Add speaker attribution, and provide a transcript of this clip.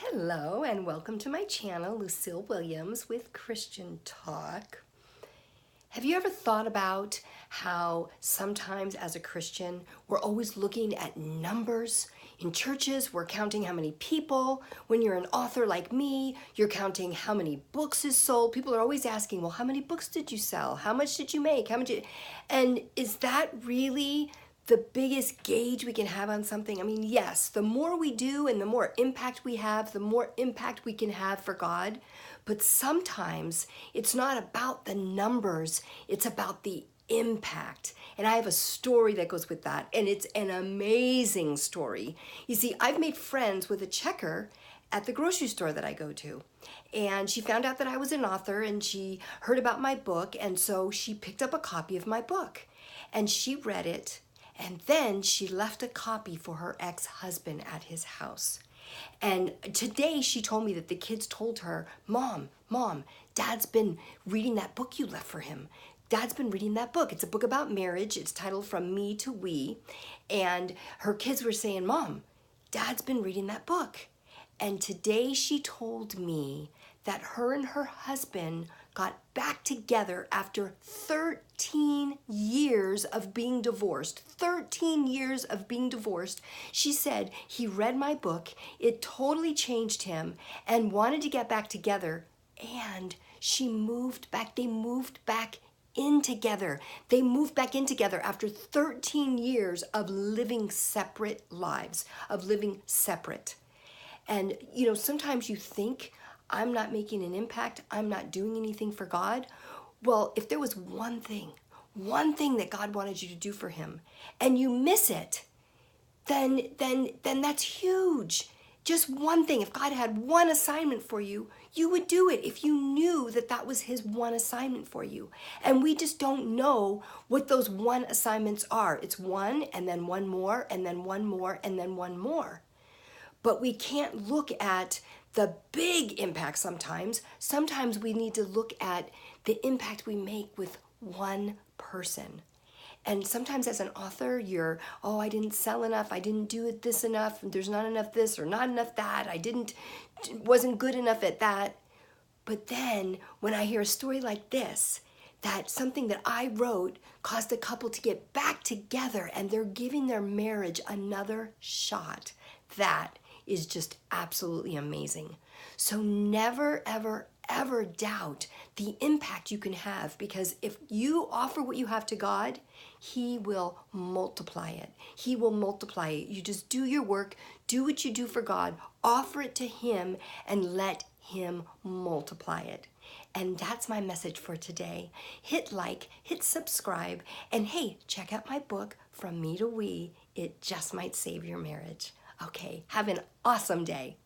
Speaker 1: Hello and welcome to my channel, Lucille Williams with Christian Talk. Have you ever thought about how sometimes as a Christian, we're always looking at numbers? In churches, we're counting how many people. When you're an author like me, you're counting how many books is sold. People are always asking, well, how many books did you sell? How much did you make? And is that really the biggest gauge we can have on something? I mean, yes, the more we do and the more impact we have, the more impact we can have for God. But sometimes it's not about the numbers, it's about the impact. And I have a story that goes with that, and it's an amazing story. You see, I've made friends with a checker at the grocery store that I go to. And she found out that I was an author and she heard about my book, and so she picked up a copy of my book and she read it. And then she left a copy for her ex-husband at his house. And today she told me that the kids told her, Mom, Dad's been reading that book you left for him. Dad's been reading that book. It's a book about marriage. It's titled From Me to We. And her kids were saying, Mom, Dad's been reading that book. And today she told me that her and her husband got back together after 13 years of being divorced. 13 years of being divorced. She said he read my book, it totally changed him, and wanted to get back together. And they moved back in together. They moved back in together after 13 years of living separate lives, of living separate. And sometimes you think, I'm not making an impact, I'm not doing anything for God. Well, if there was one thing that God wanted you to do for him, and you miss it, then that's huge. Just one thing. If God had one assignment for you, you would do it if you knew that that was his one assignment for you. And we just don't know what those one assignments are. It's one, and then one more, and then one more, and then one more. But we can't look at the big impact sometimes. Sometimes we need to look at the impact we make with one person. And sometimes as an author, I didn't sell enough, I didn't do it this enough, there's not enough this or not enough that, wasn't good enough at that. But then when I hear a story like this, that something that I wrote caused a couple to get back together and they're giving their marriage another shot, that is just absolutely amazing. So never, ever, ever doubt the impact you can have, because if you offer what you have to God, he will multiply it. He will multiply it. You just do your work, do what you do for God, offer it to him, and let him multiply it. And that's my message for today. Hit like, hit subscribe, and hey, check out my book, From Me to We. It just might save your marriage. Okay, have an awesome day.